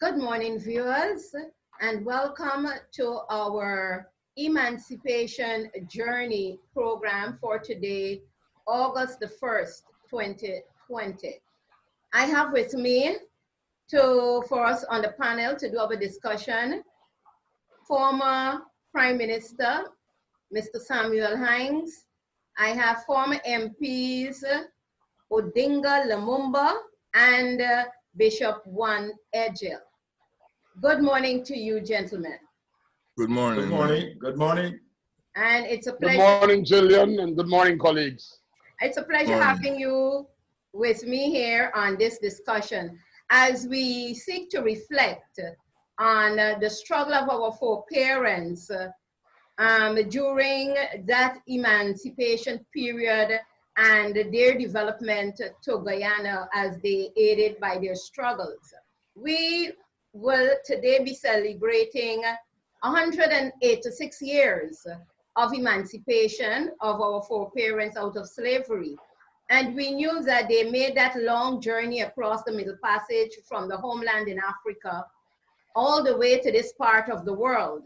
Good morning, viewers, and welcome to our Emancipation Journey program for today, August the 1st, 2020. I have with me for us on the panel to do our discussion, former Prime Minister, Mr. Samuel Hinds. I have former MPs, Odinga, Lumumba, and Bishop Juan Edghill. Good morning to you, gentlemen. Good morning. Good morning. Good morning. And it's a pleasure. Good morning, Gillian, and good morning, colleagues. It's a pleasure having you with me here on this discussion as we seek to reflect on the struggle of our foreparents during that emancipation period and their development to Guyana as they aided by their struggles. We will today be celebrating 186 years of emancipation of our foreparents out of slavery. And we knew that they made that long journey across the Middle Passage from the homeland in Africa all the way to this part of the world.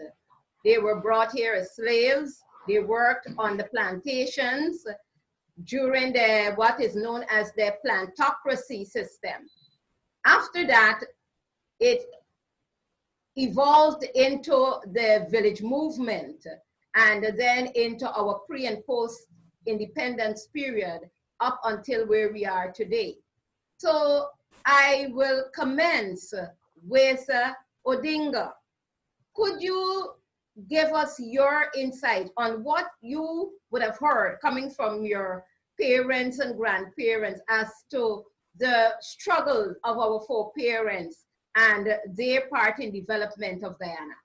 They were brought here as slaves. They worked on the plantations during what is known as the plantocracy system. After that, it evolved into the village movement and then into our pre and post independence period up until where we are today. So I will commence with Odinga. Could you give us your insight on what you would have heard coming from your parents and grandparents as to the struggle of our foreparents and their part in development of Guyana?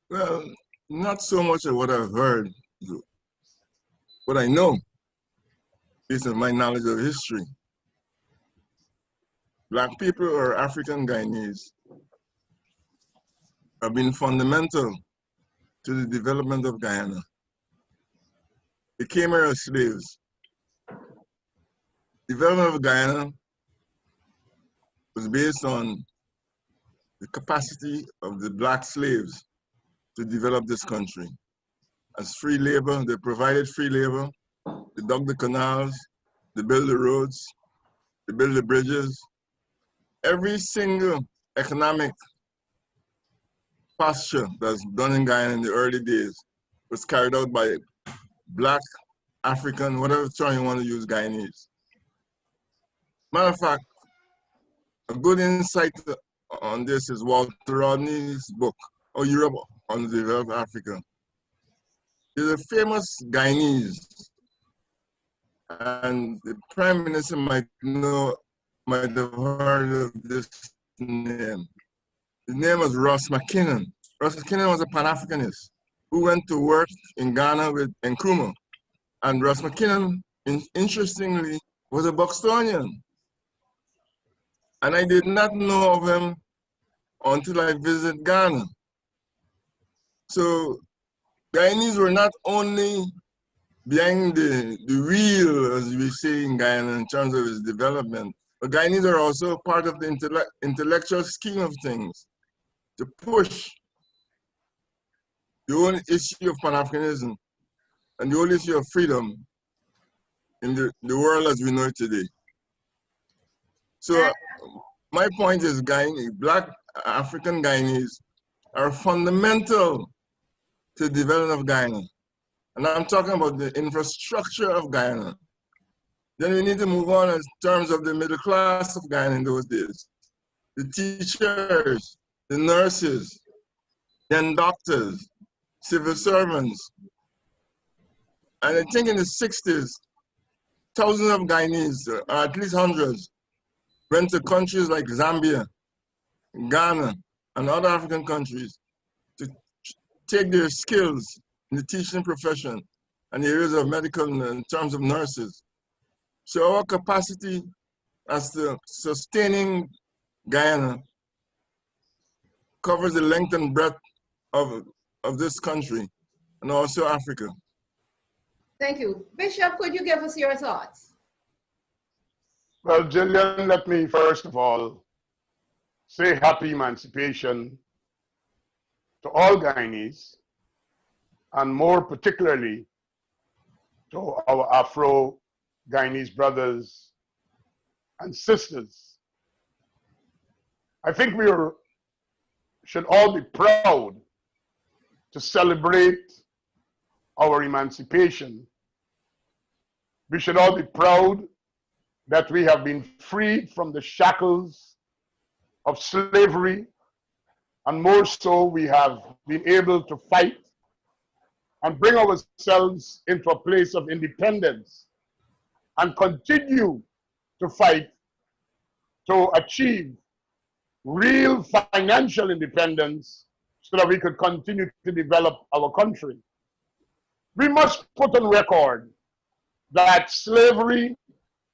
Well, not so much of what I've heard, what I know, based on my knowledge of history. Black people or African Guyanese have been fundamental to the development of Guyana. They came here as slaves. Development of Guyana was based on the capacity of the black slaves to develop this country. As free labor, they provided free labor, they dug the canals, they built the roads, they built the bridges. Every single economic posture that's done in Guyana in the early days was carried out by black, African, whatever term you want to use, Guyanese. Matter of fact, a good insight on this is Walter Rodney's book, or Europe on the Developed Africa. There's a famous Guyanese, and the Prime Minister might have heard of this name. His name was Ross McKinnon. Ross McKinnon was a Pan-Africanist who went to work in Ghana with Nkrumah. And Ross McKinnon, interestingly, was a Buxtonian. And I did not know of him until I visited Ghana. So Guyanese were not only behind the wheel, as we say in Guyana, in terms of its development, but Guyanese are also part of the intellectual scheme of things to push the whole issue of Pan-Africanism and the whole issue of freedom in the world as we know it today. So my point is black African Guyanese are fundamental to the development of Guyana. And I'm talking about the infrastructure of Guyana. Then we need to move on in terms of the middle class of Guyana in those days. The teachers, the nurses, then doctors, civil servants. And I think in the 60s, thousands of Guyanese, or at least hundreds, went to countries like Zambia, Ghana, and other African countries to take their skills in the teaching profession and the areas of medical in terms of nurses. So our capacity as to sustaining Guyana covers the length and breadth of this country and also Africa. Thank you. Bishop, could you give us your thoughts? Well, Gillian, let me first of all say happy emancipation to all Guyanese, and more particularly to our Afro-Guyanese brothers and sisters. I think we should all be proud to celebrate our emancipation. We should all be proud that we have been freed from the shackles of slavery, and more so, we have been able to fight and bring ourselves into a place of independence and continue to fight to achieve real financial independence so that we could continue to develop our country. We must put on record that slavery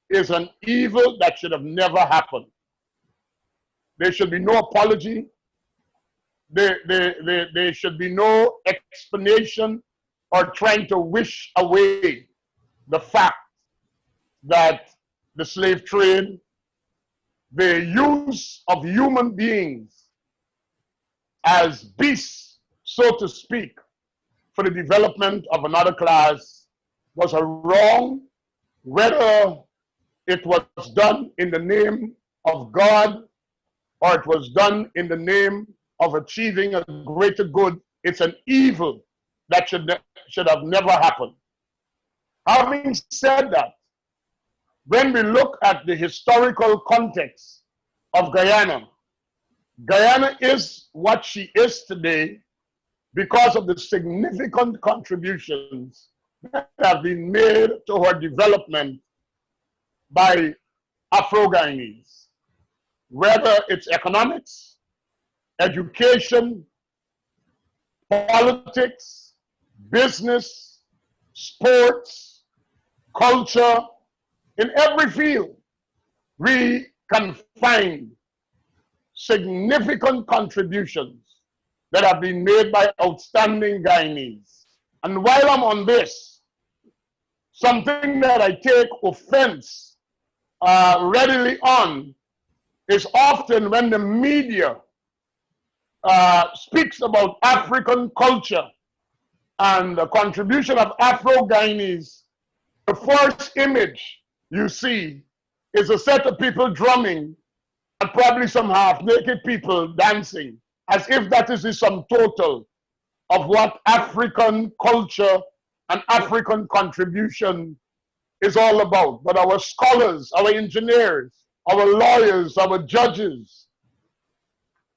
is an evil that should have never happened. There should be no apology. There should be no explanation or trying to wish away the fact that the slave trade, the use of human beings as beasts, so to speak, for the development of another class was a wrong, whether it was done in the name of God or it was done in the name of achieving a greater good. It's an evil that should have never happened. Having said that, when we look at the historical context of Guyana, Guyana is what she is today because of the significant contributions that have been made to her development by Afro-Guyanese, whether it's economics, education, politics, business, sports, culture. In every field, we can find significant contributions that have been made by outstanding Guyanese. And while I'm on this, something that I take offense readily on is often when the media speaks about African culture and the contribution of Afro-Guyanese. The first image you see is a set of people drumming and probably some half-naked people dancing, as if that is the sum total of what African culture and African contribution is all about. But our scholars, our engineers, our lawyers, our judges,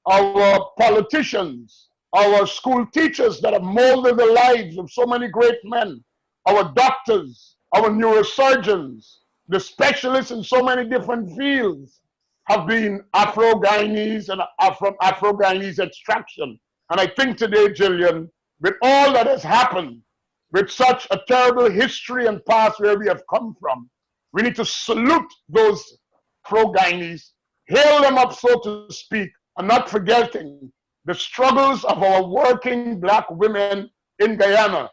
our politicians, our school teachers that have molded the lives of so many great men, our doctors, our neurosurgeons, the specialists in so many different fields have been Afro-Guyanese and from Afro-Guyanese extraction. And I think today, Gillian, with all that has happened, with such a terrible history and past where we have come from, we need to salute those Afro-Guyanese, hail them up, so to speak, and not forgetting the struggles of our working black women in Guyana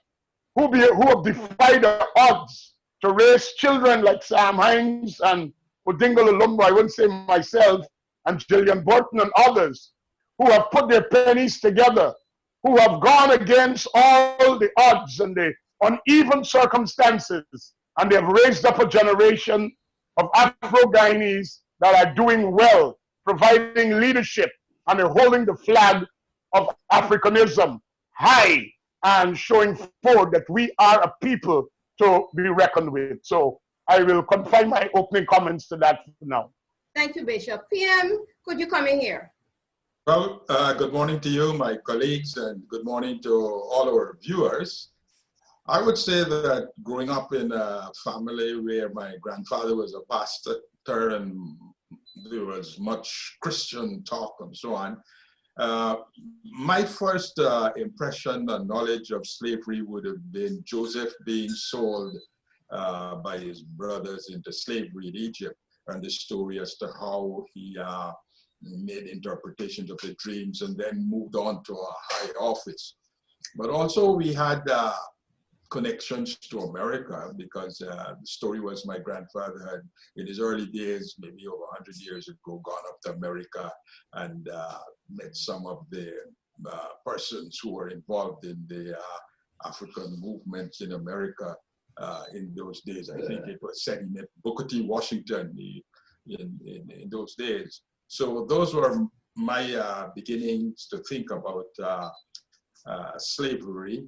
who have defied the odds to raise children like Sam Hinds and Odinga Lumumba, I wouldn't say myself, and Gillian Burton and others, who have put their pennies together, who have gone against all the odds and the uneven circumstances, and they have raised up a generation of Afro-Guyanese that are doing well, providing leadership, and they're holding the flag of Africanism high and showing forward that we are a people to be reckoned with. So I will confine my opening comments to that for now. Thank you, Bishop. PM, could you come in here? Well, good morning to you, my colleagues, and good morning to all our viewers. I would say that growing up in a family where my grandfather was a pastor and there was much Christian talk and so on, my first impression and knowledge of slavery would have been Joseph being sold by his brothers into slavery in Egypt, and the story as to how he made interpretations of the dreams and then moved on to a high office. But also we had connections to America, because the story was my grandfather had, in his early days, maybe over 100 years ago, gone up to America and met some of the persons who were involved in the African movements in America in those days. I think it was said he met Booker T. Washington in those days. So those were my beginnings to think about slavery.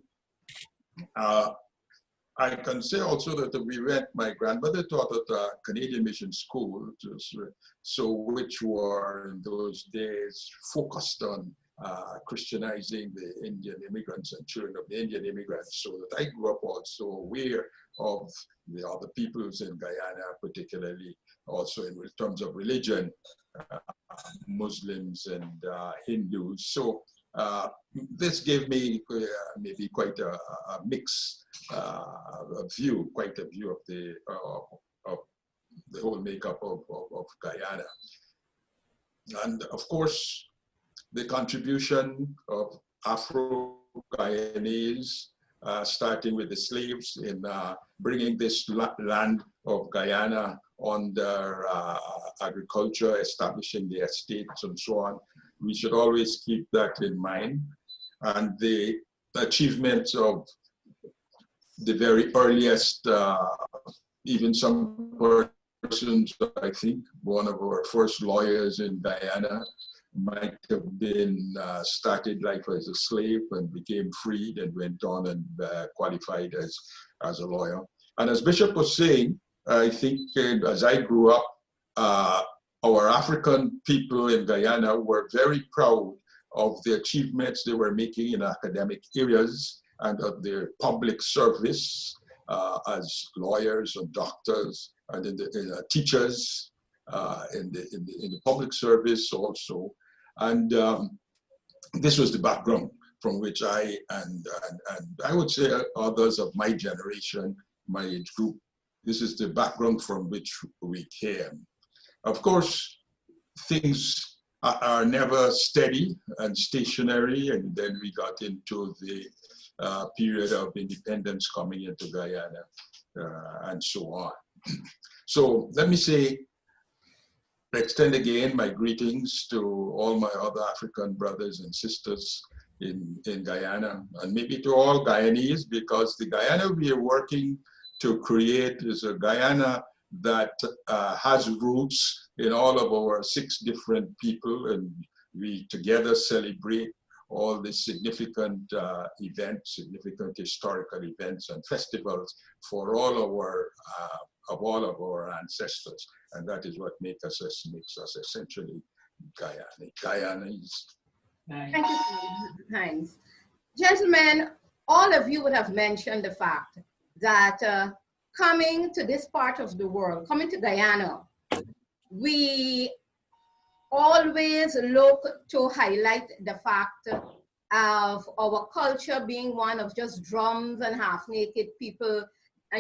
I can say also that my grandmother taught at a Canadian mission school, which were in those days focused on Christianizing the Indian immigrants and children of the Indian immigrants, so that I grew up also aware of the other peoples in Guyana, particularly also in terms of religion, Muslims and Hindus. So this gave me maybe quite a mixed view, quite a view of the whole makeup of Guyana. And of course, the contribution of Afro-Guyanese, starting with the slaves in bringing this land of Guyana under agriculture, establishing the estates and so on. We should always keep that in mind. And the achievements of the very earliest, even some persons, I think, one of our first lawyers in Guyana might have been started life as a slave and became freed and went on and qualified as a lawyer. And as Bishop was saying, I think as I grew up, our African people in Guyana were very proud of the achievements they were making in academic areas and of their public service as lawyers and doctors and in teachers in the public service also. And this was the background from which I and I would say others of my generation, my age group, this is the background from which we came. Of course, things are never steady and stationary, and then we got into the period of independence coming into Guyana and so on. So let me extend again my greetings to all my other African brothers and sisters in Guyana, and maybe to all Guyanese, because the Guyana we are working to create is a Guyana that has roots in all of our 6 different people, and we together celebrate all the significant events, significant historical events and festivals for all of our ancestors, and that is what makes us essentially Guyanese. Thank you, Hinds. Gentlemen, all of you would have mentioned the fact that coming to this part of the world, coming to Guyana, we always look to highlight the fact of our culture being one of just drums and half-naked people,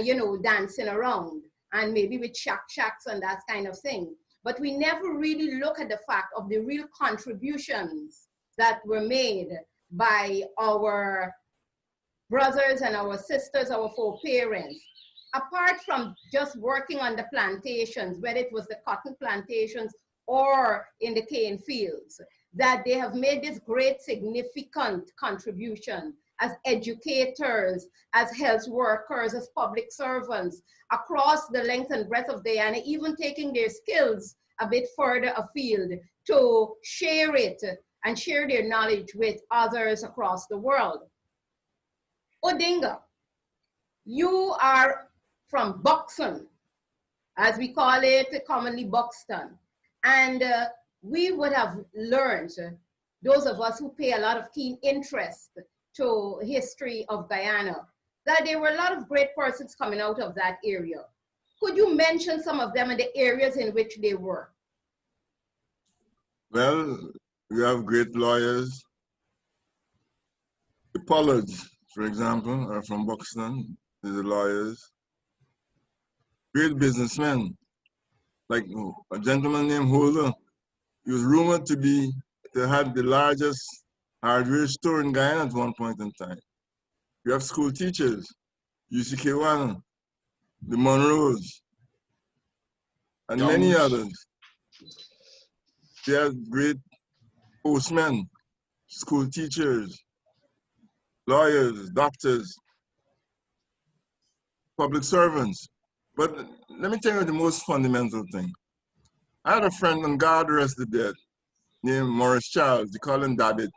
you know, dancing around, and maybe with shacks and that kind of thing. But we never really look at the fact of the real contributions that were made by our brothers and our sisters, our foreparents. Apart from just working on the plantations, whether it was the cotton plantations or in the cane fields, that they have made this great significant contribution as educators, as health workers, as public servants across the length and breadth of Guyana, even taking their skills a bit further afield to share it and share their knowledge with others across the world. Odinga, you are from Buxton, as we call it commonly Buxton. And we would have learned, those of us who pay a lot of keen interest to history of Guyana, that there were a lot of great persons coming out of that area. Could you mention some of them and the areas in which they were? Well, we have great lawyers. The Pollards, for example, are from Buxton. They're the lawyers. Great businessmen, like a gentleman named Holder. He was rumored to have the largest hardware store in Guyana at one point in time. We have school teachers. UCK1, the Monroes, and Youngs. many others. They are great postmen, school teachers, lawyers, doctors, public servants. But let me tell you the most fundamental thing. I had a friend, and God rest the dead, named Morris Charles. They call him David.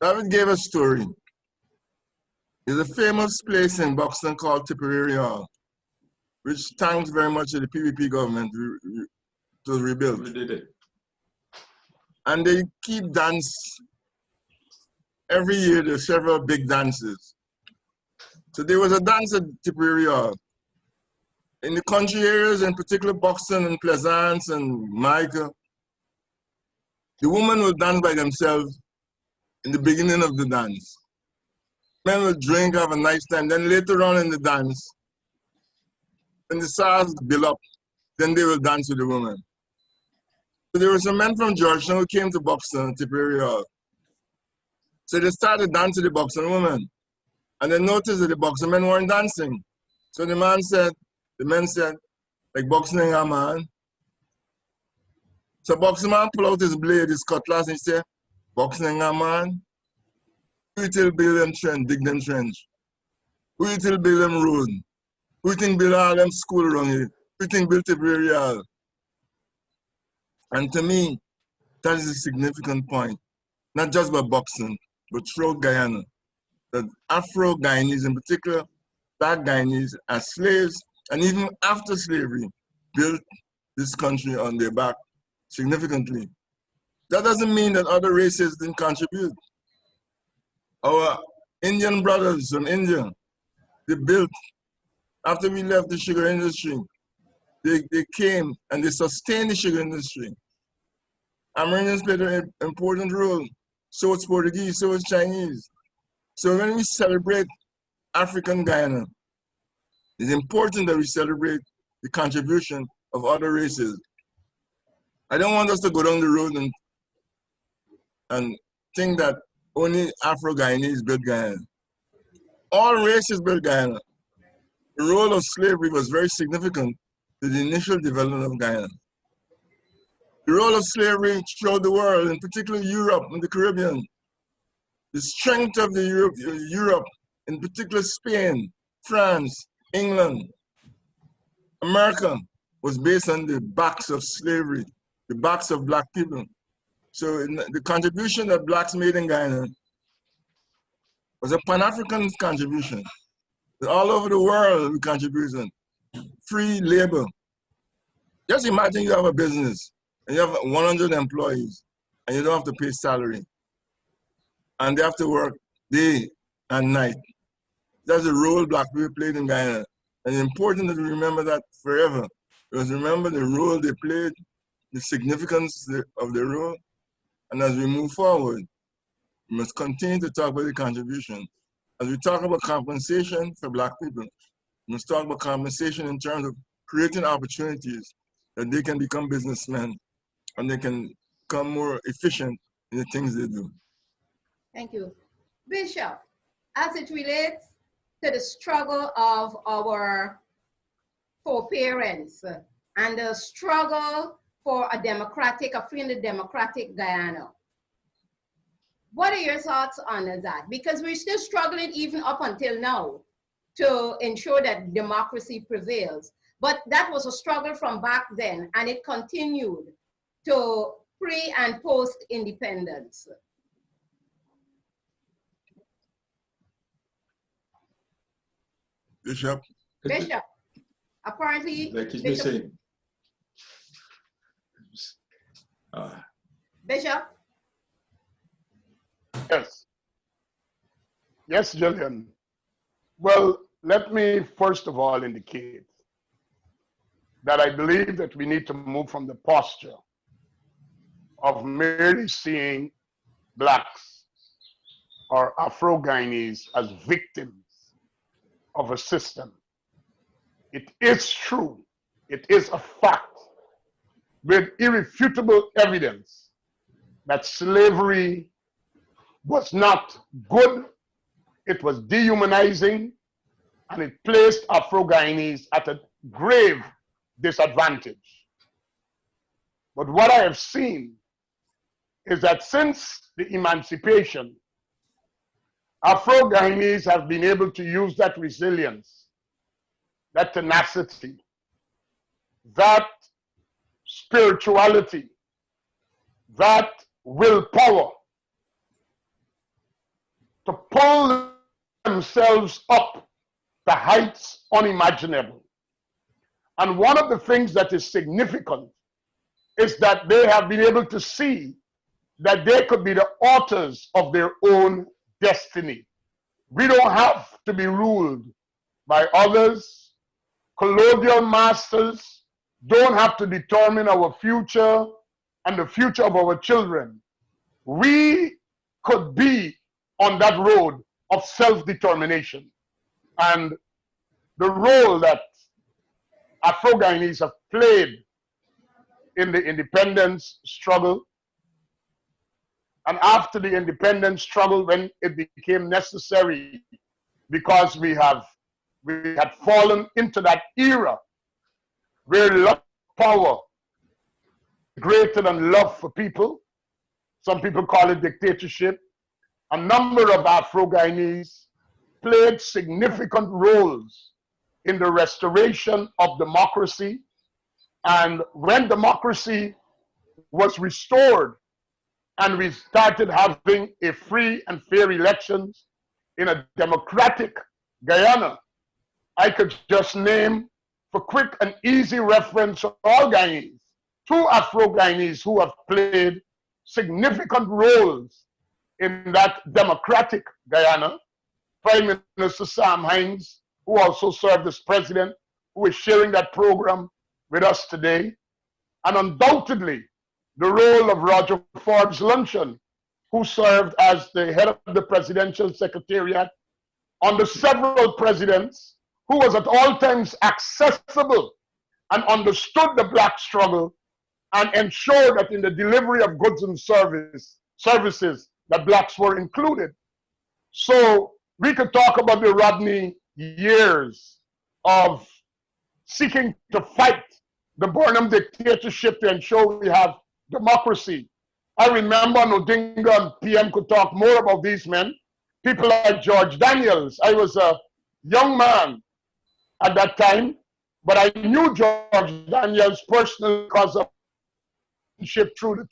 David gave a story. There's a famous place in Buxton called Tipperary Hall, which thanks very much to the PPP government, it was rebuilt. We did it. And they keep dance. Every year there's several big dances. So there was a dance at Tipperary Hall. In the country areas, in particular Buxton and Pleasance and Michael, the women will dance by themselves in the beginning of the dance. Men will drink, have a nice time. Then later on in the dance, when the stars build up, then they will dance with the women. So there were some men from Georgetown who came to Buxton, Tipperary Hall. So they started dancing the Buxton women. And they noticed that the Buxton men weren't dancing. So the men said, like Buxton a man. So Buxton man pull out his blade, his cutlass, and he said, Buxton a man. Who you till build them trench, dig them trench? Who you till build them road? Who you think build all them school around here? Who you think build Tipperary Hall? And to me, that is a significant point, not just by Buxton, but throughout Guyana. That Afro-Guyanese, in particular, Black Guyanese, as slaves, and even after slavery, built this country on their back significantly. That doesn't mean that other races didn't contribute. Our Indian brothers from India, they built, after we left the sugar industry, they came and they sustained the sugar industry. Americans played an important role. So it's Portuguese, so it's Chinese. So when we celebrate African Guyana, it's important that we celebrate the contribution of other races. I don't want us to go down the road and think that only Afro-Guyanese built Guyana. All races built Guyana. The role of slavery was very significant to the initial development of Guyana. The role of slavery throughout the world, in particular Europe and the Caribbean. The strength of Europe, in particular Spain, France, England, America, was based on the backs of slavery, the backs of Black people. So the contribution that Blacks made in Guyana was a Pan-African contribution. All over the world we contributed. Free labor. Just imagine you have a business and you have 100 employees and you don't have to pay salary. And they have to work day and night. That's the role Black people played in Guyana. And it's important that we remember that forever. Because remember the role they played, the significance of their role. And as we move forward, we must continue to talk about the contribution. As we talk about compensation for Black people, we must talk about compensation in terms of creating opportunities that they can become businessmen and they can become more efficient in the things they do. Thank you. Bishop, as it relates to the struggle of our foreparents and the struggle for a free and democratic Guyana, what are your thoughts on that? Because we're still struggling even up until now to ensure that democracy prevails. But that was a struggle from back then, and it continued to pre and post independence. Bishop? Bishop, apparently, Like he's Bishop, missing. Bishop? Yes. Yes, Gillian. Well, let me first of all indicate that I believe that we need to move from the posture of merely seeing Blacks or Afro-Guyanese as victims of a system. It is true, it is a fact with irrefutable evidence that slavery was not good, it was dehumanizing, and it placed Afro-Guyanese at a grave disadvantage. But what I have seen is that since the emancipation, Afro-Guyanese have been able to use that resilience, that tenacity, that spirituality, that willpower to pull themselves up to heights unimaginable. And one of the things that is significant is that they have been able to see that they could be the authors of their own destiny. We don't have to be ruled by others. Colonial masters don't have to determine our future and the future of our children. We could be on that road of self-determination. And the role that Afro-Guyanese have played in the independence struggle, and after the independence struggle, when it became necessary, because we had fallen into that era where love power greater than love for people. Some people call it dictatorship. A number of Afro-Guyanese played significant roles in the restoration of democracy. And when democracy was restored and we started having a free and fair elections in a democratic Guyana, I could just name, for quick and easy reference, all Guyanese, 2 Afro-Guyanese who have played significant roles in that democratic Guyana. Prime Minister Sam Hinds, who also served as president, who is sharing that program with us today. And undoubtedly, the role of Roger Forbes Luncheon, who served as the head of the presidential secretariat under several presidents, who was at all times accessible and understood the black struggle and ensured that in the delivery of goods and services that blacks were included. So we could talk about the Rodney years of seeking to fight the Burnham dictatorship to ensure we have democracy. I remember Odinga and PM could talk more about these men. People like George Daniels. I was a young man at that time, but I knew George Daniels personally because of through the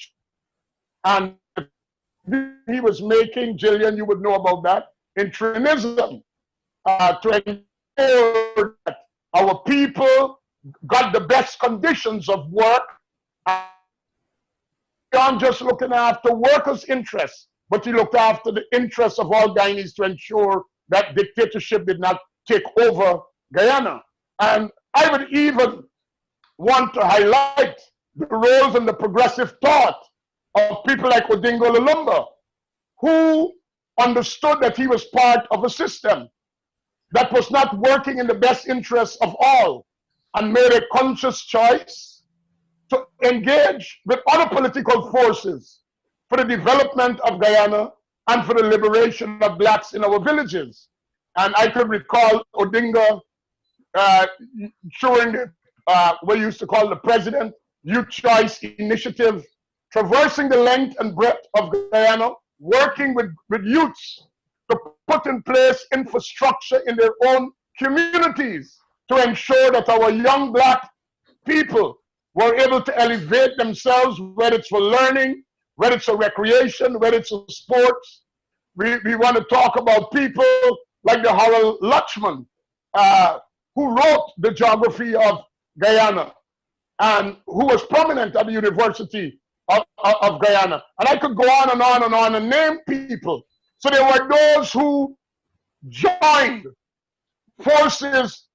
and he was making, Gillian, you would know about that, in Trinism, to ensure that our people got the best conditions of work, beyond just looking after workers' interests, but he looked after the interests of all Guyanese to ensure that dictatorship did not take over Guyana. And I would even want to highlight the roles in the progressive thought of people like Odinga Lumumba, who understood that he was part of a system that was not working in the best interests of all, and made a conscious choice to engage with other political forces for the development of Guyana and for the liberation of blacks in our villages. And I could recall Odinga during what we used to call the President Youth Choice Initiative, traversing the length and breadth of Guyana, working with youths to put in place infrastructure in their own communities to ensure that our young black people were able to elevate themselves, whether it's for learning, whether it's a recreation, whether it's a sports. We want to talk about people like the Harold Lachman, who wrote the geography of Guyana and who was prominent at the University of Guyana. And I could go on and on and on and name people. So there were those who joined forces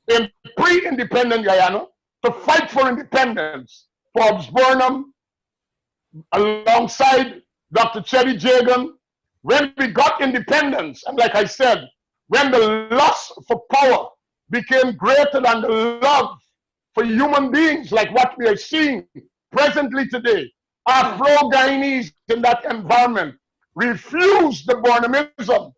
in pre-independent Guyana to fight for independence. Forbes Burnham, alongside Dr. Chetty Jagan, when we got independence, and like I said, when the lust for power became greater than the love for human beings, like what we are seeing presently today, Afro-Guyanese in that environment refused the Burnhamism.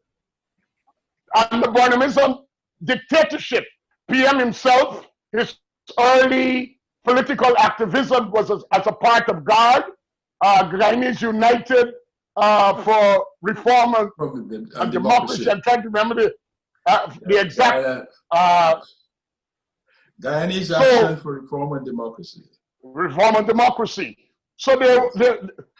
And the Burnhamism dictatorship. PM himself, his early political activism was as a part of GUARD, Guyanese United for Reform and Democracy. I'm trying to remember the exact. Guyanese Action for Reform and Democracy. Reform and Democracy. So there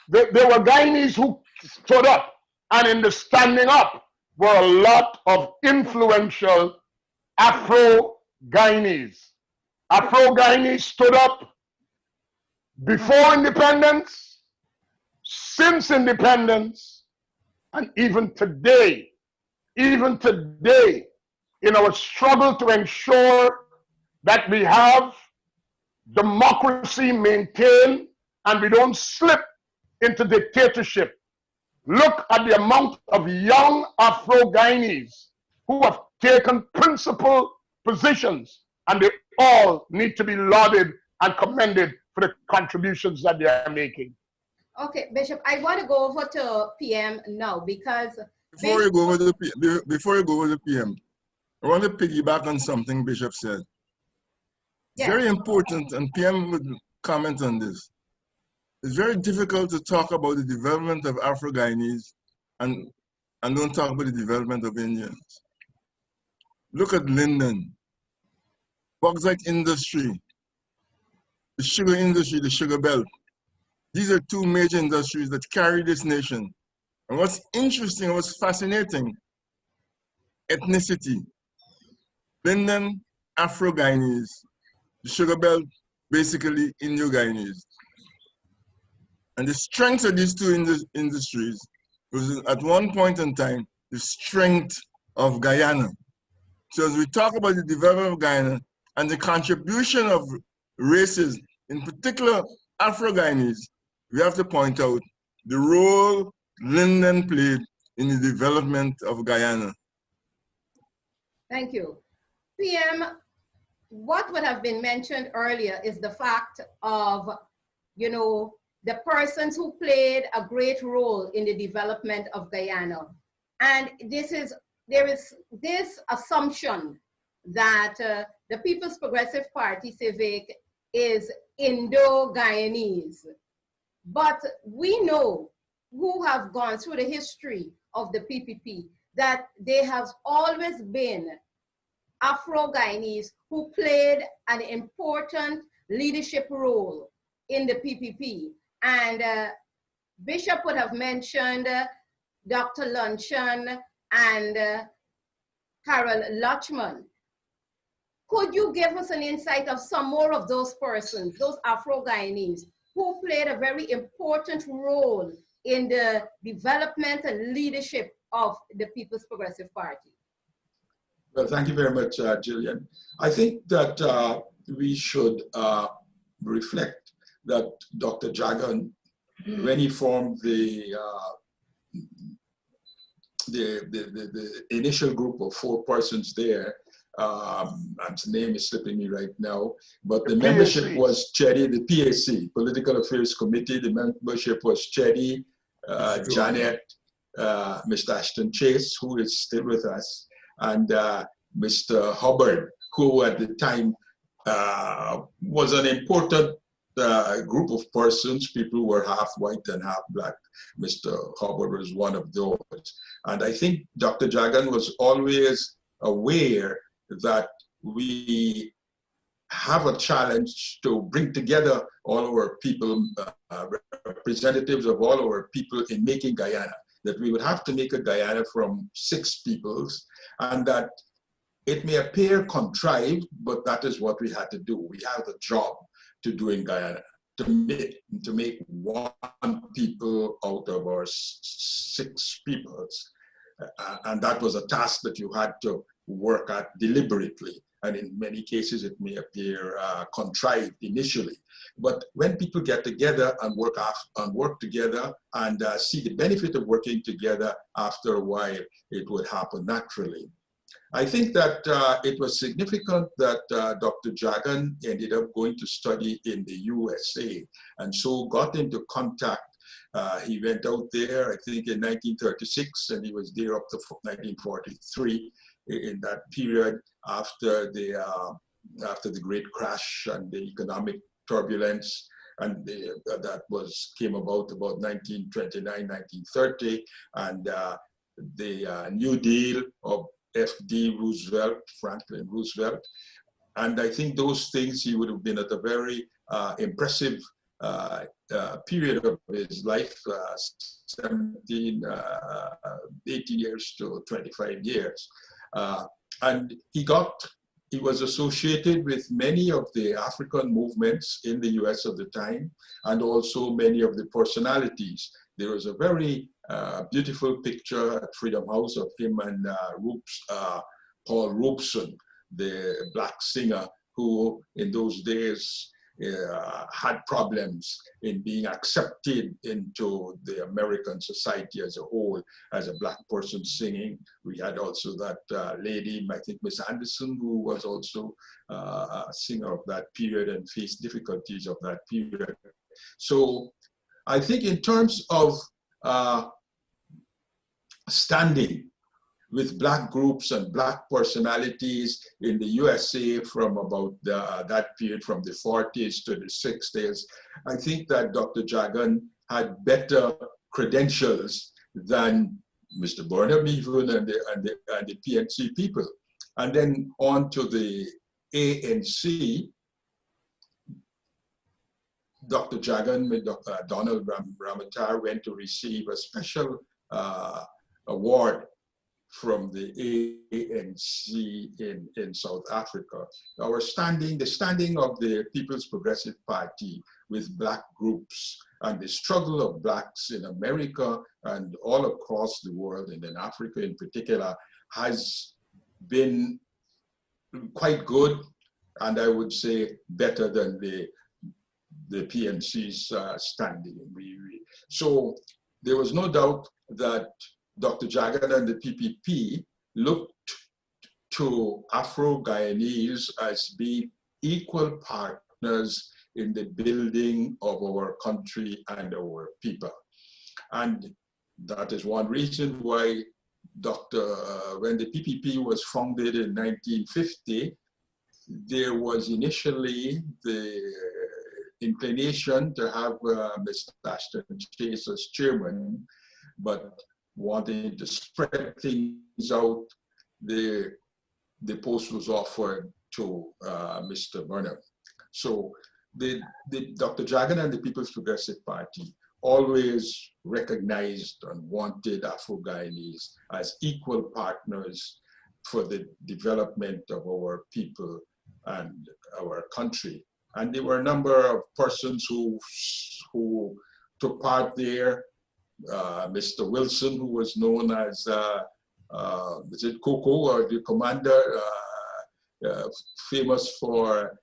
were Guyanese who stood up, and in the standing up were a lot of influential Afro-Guyanese. Afro-Guyanese stood up before independence, since independence, and even today, in our struggle to ensure that we have democracy maintained and we don't slip into dictatorship. Look at the amount of young Afro-Guyanese who have taken principal positions, and they all need to be lauded and commended for the contributions that they are making. Okay, Bishop, I want to go over to PM now because before you go over the PM, I want to piggyback on something Bishop said. It's very important, and PM would comment on this. It's very difficult to talk about the development of Afro-Guyanese and don't talk about the development of Indians. Look at Linden, bauxite industry, the sugar industry, the sugar belt. These are two major industries that carry this nation. And what's interesting, what's fascinating, ethnicity. Linden, Afro-Guyanese, the sugar belt, basically Indo-Guyanese. And the strength of these two industries was at one point in time, the strength of Guyana. So as we talk about the development of Guyana and the contribution of races, in particular Afro-Guyanese, we have to point out the role Linden played in the development of Guyana. Thank you. PM, what would have been mentioned earlier is the fact of, you know, the persons who played a great role in the development of Guyana. And there is this assumption that the People's Progressive Party Civic is Indo-Guyanese. But we know who have gone through the history of the PPP that they have always been Afro-Guyanese who played an important leadership role in the PPP. And Bishop would have mentioned Dr. Luncheon and Carol Lutchman. Could you give us an insight of some more of those persons, those Afro-Guyanese, who played a very important role in the development and leadership of the People's Progressive Party? Well, thank you very much, Gillian. I think that we should reflect that Dr. Jagan, when he formed the initial group of 4 persons there, and his name is slipping me right now, but the membership was Chetty, the PAC, Political Affairs Committee, the membership was Chetty, Janet, Mr. Ashton Chase, who is still with us, and Mr. Hubbard, who at the time was an important group of persons. People were half white and half black. Mr. Hubbard was one of those. And I think Dr. Jagan was always aware that we have a challenge to bring together all our people, representatives of all our people in making Guyana, that we would have to make a Guyana from 6 peoples, and that it may appear contrived, but that is what we had to do. We have a job to do in Guyana, to make 1 people out of our 6 peoples. And that was a task that you had to work at deliberately. And in many cases, it may appear contrived initially. But when people get together and work together and see the benefit of working together, after a while, it would happen naturally. I think that it was significant that Dr. Jagan ended up going to study in the USA, and so got into contact. He went out there, I think in 1936, and he was there up to 1943, in that period after the great crash and the economic turbulence, and that came about 1929, 1930, and the New Deal of F.D. Roosevelt, Franklin Roosevelt. And I think those things, he would have been at a very impressive period of his life, 18 years to 25 years. And he was associated with many of the African movements in the US of the time, and also many of the personalities. There was a very beautiful picture at Freedom House of him and Paul Robeson, the black singer, who in those days had problems in being accepted into the American society as a whole, as a black person singing. We had also that lady, I think Miss Anderson, who was also a singer of that period and faced difficulties of that period. So I think in terms of standing with black groups and black personalities in the USA from about that period, from the 40s to the 60s, I think that Dr. Jagan had better credentials than Mr. Burnham even and the PNC people. And then on to the ANC, Dr. Jagan with Dr. Donald Ramatar went to receive a special award from the ANC in South Africa. The standing of the People's Progressive Party with black groups and the struggle of blacks in America and all across the world, and in Africa in particular, has been quite good, and I would say better than the PNC's standing. So there was no doubt that Dr. Jagan and the PPP looked to Afro-Guyanese as being equal partners in the building of our country and our people. And that is one reason why when the PPP was founded in 1950, there was initially the inclination to have Mr. Ashton Chase as chairman, but wanting to spread things out, the post was offered to Mr. Burnham. So Dr. Jagan and the People's Progressive Party always recognized and wanted Afro-Guyanese as equal partners for the development of our people and our country. And there were a number of persons who took part there. Mr. Wilson, who was known as, is it Coco, or the commander, famous for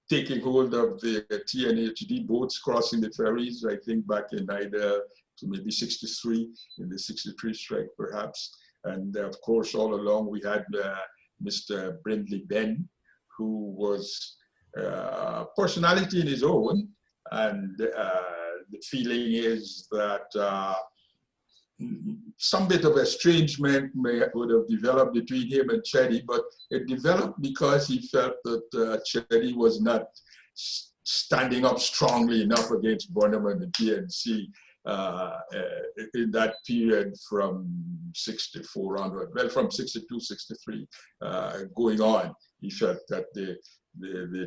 taking hold of the TNHD boats crossing the ferries, I think back in either maybe 63, in the 63 strike perhaps. And of course, all along we had Mr. Brindley Ben, who was a personality in his own. And the feeling is that some bit of estrangement would have developed between him and Chetty, but it developed because he felt that Chetty was not standing up strongly enough against Burnham and the PNC in that period from 64 onward. Well, from 62, 63 going on, he felt that the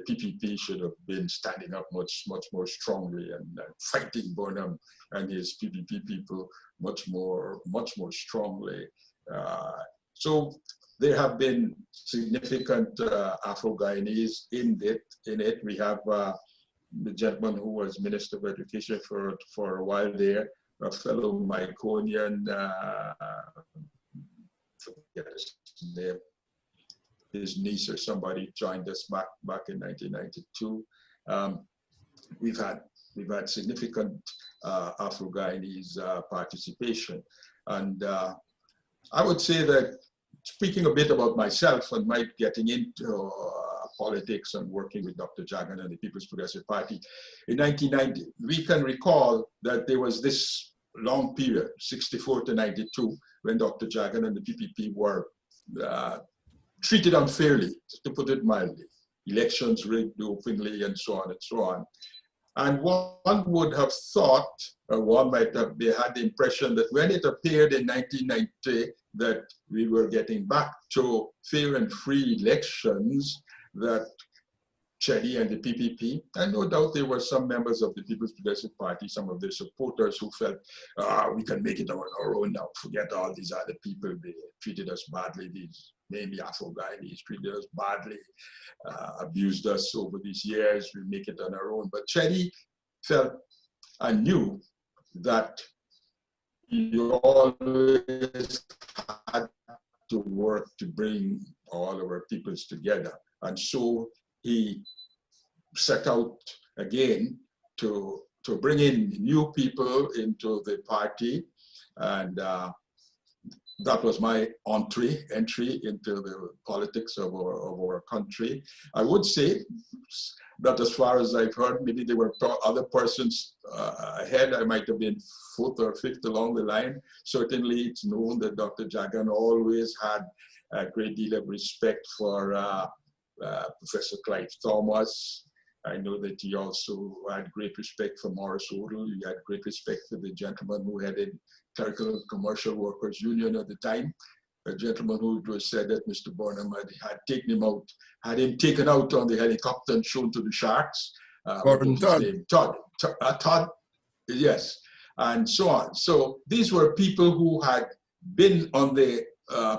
PPP should have been standing up much more strongly and fighting Burnham and his PPP people much more strongly. So there have been significant Afro-Guyanese in it. We have the gentleman who was Minister of Education for a while there, a fellow Myconian, forget his name. His niece or somebody joined us back in 1992. We've had significant Afro-Guyanese participation, and I would say that, speaking a bit about myself and my getting into politics and working with Dr. Jagan and the People's Progressive Party in 1990, we can recall that there was this long period, 64 to 92, when Dr. Jagan and the PPP were treated unfairly, to put it mildly. Elections rigged openly and so on and so on. And one would have thought, or one might have had the impression that when it appeared in 1990 that we were getting back to fair and free elections, that Chedi and the PPP, and no doubt there were some members of the People's Progressive Party, some of their supporters who felt, we can make it on our own now, forget all these other people, they treated us badly, these mainly Afro-Guyanese treated us badly, abused us over these years, we make it on our own. But Chedi felt and knew that you always had to work to bring all of our peoples together. And so he set out again to bring in new people into the party. And that was my entry into the politics of our country. I would say that as far as I've heard, maybe there were other persons ahead. I might have been fourth or fifth along the line. Certainly it's known that Dr. Jagan always had a great deal of respect for Professor Clive Thomas. I know that he also had great respect for Morris Odell. He had great respect for the gentleman who headed Clerical and Commercial Workers Union at the time, a gentleman who was said that Mr. Burnham had taken him out, had him taken out on the helicopter and shown to the sharks. Todd, yes, and so on. So these were people who had been on the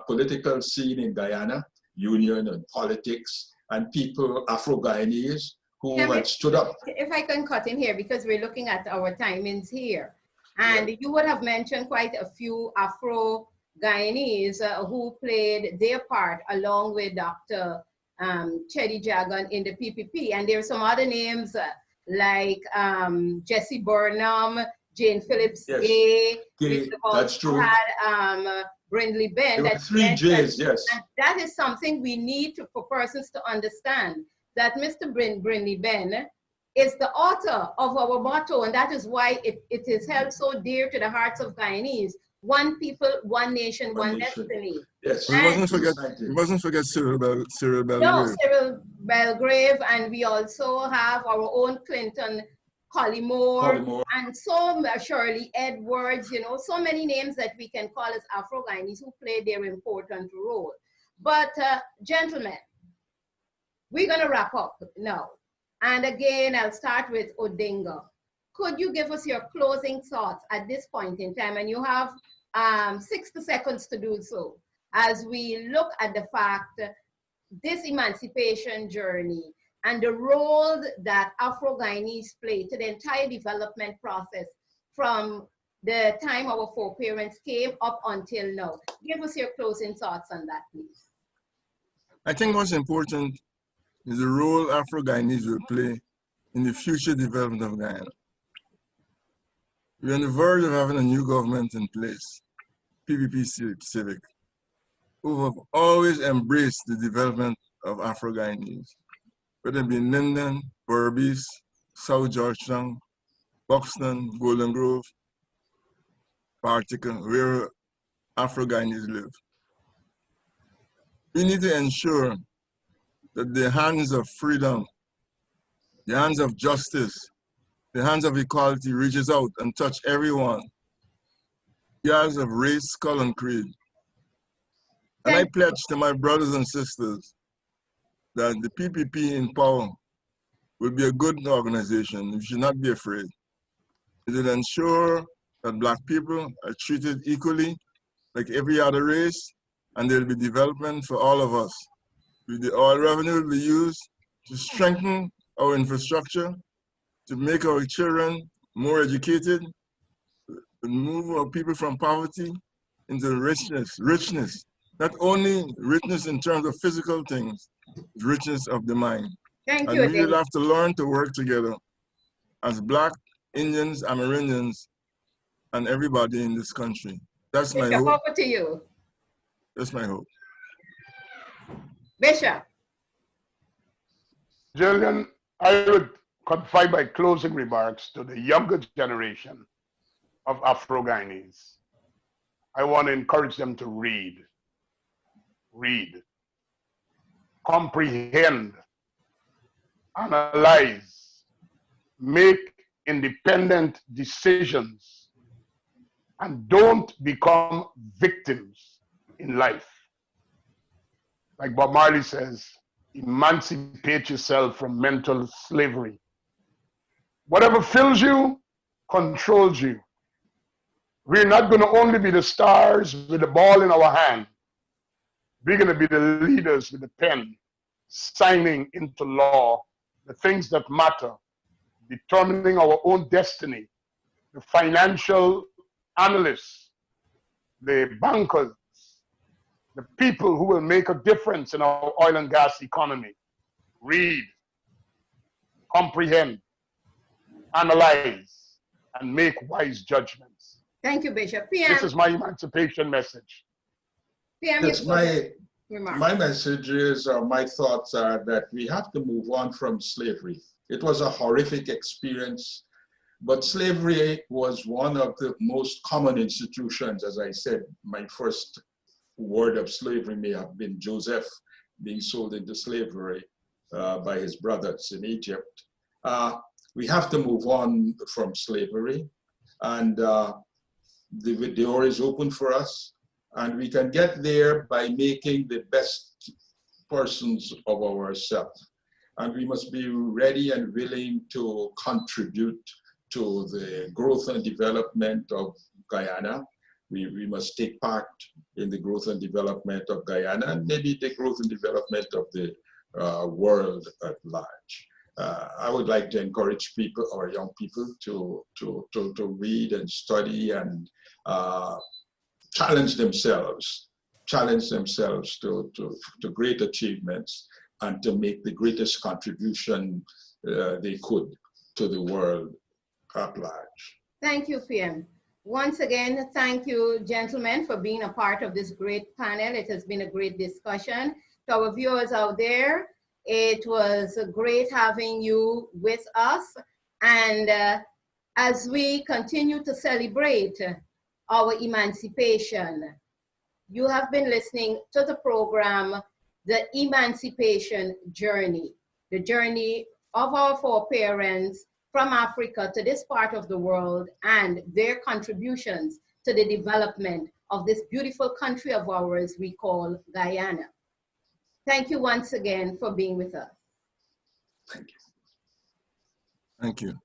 political scene in Guyana, union and politics, and people, Afro-Guyanese, who had stood up. If I can cut in here, because we're looking at our timings here. And you would have mentioned quite a few Afro-Guyanese who played their part along with Dr. Chedi Jagan in the PPP. And there are some other names like Jesse Burnham, Jane Phillips Gay. That's true. Had Brindley Ben. There were 3 J's, yes. And that is something we need for persons to understand, that Mr. Brindley Ben is the author of our motto, and that is why it is held so dear to the hearts of Guyanese. One people, one nation, one destiny. Yes. We mustn't forget Cyril Belgrave. No, Cyril Belgrave, and we also have our own Clinton Collymore, and so Shirley Edwards, you know, so many names that we can call as Afro-Guyanese who played their important role. But gentlemen, we're gonna wrap up now. And again, I'll start with Odinga. Could you give us your closing thoughts at this point in time? And you have 60 seconds to do so, as we look at the fact this emancipation journey and the role that Afro-Guyanese play to the entire development process from the time our foreparents came up until now. Give us your closing thoughts on that, please. I think what's important is the role Afro-Guyanese will play in the future development of Guyana. We're on the verge of having a new government in place, PPP Civic, who have always embraced the development of Afro-Guyanese, whether it be Linden, Berbice, South Georgetown, Buxton, Golden Grove, Partica, where Afro-Guyanese live. We need to ensure that the hands of freedom, the hands of justice, the hands of equality reaches out and touch everyone, regardless of race, color, and creed. And I pledge to my brothers and sisters that the PPP in power will be a good organization. We should not be afraid. It will ensure that Black people are treated equally like every other race, and there will be development for all of us. The oil revenue will be used to strengthen our infrastructure, to make our children more educated, to move our people from poverty into richness. Not only richness in terms of physical things, richness of the mind. Thank you. And we will have to learn to work together as Black, Indians, Amerindians, and everybody in this country. That's my hope. Over to you. That's my hope. Bishop. Gillian, I would confine my closing remarks to the younger generation of Afro-Guyanese. I want to encourage them to read, comprehend, analyze, make independent decisions, and don't become victims in life. Like Bob Marley says, emancipate yourself from mental slavery. Whatever fills you, controls you. We're not going to only be the stars with the ball in our hand. We're going to be the leaders with the pen, signing into law the things that matter, determining our own destiny, the financial analysts, the bankers, the people who will make a difference in our oil and gas economy. Read, comprehend, analyze, and make wise judgments. Thank you, Bishop. PM. This is my emancipation message. PM, It's my message is, my thoughts are that we have to move on from slavery. It was a horrific experience, but slavery was one of the most common institutions. As I said, my first word of slavery may have been Joseph being sold into slavery by his brothers in Egypt. We have to move on from slavery, and the door is open for us, and we can get there by making the best persons of ourselves. And we must be ready and willing to contribute to the growth and development of Guyana. We must take part in the growth and development of Guyana, and maybe the growth and development of the world at large. I would like to encourage people, or young people, to read and study and challenge themselves to great achievements, and to make the greatest contribution they could to the world at large. Thank you, PM. Once again, thank you, gentlemen, for being a part of this great panel. It has been a great discussion. To our viewers out there, it was great having you with us. And as we continue to celebrate our emancipation, you have been listening to the program, The Emancipation Journey, the journey of our foreparents from Africa to this part of the world, and their contributions to the development of this beautiful country of ours we call Guyana. Thank you once again for being with us. Thank you. Thank you.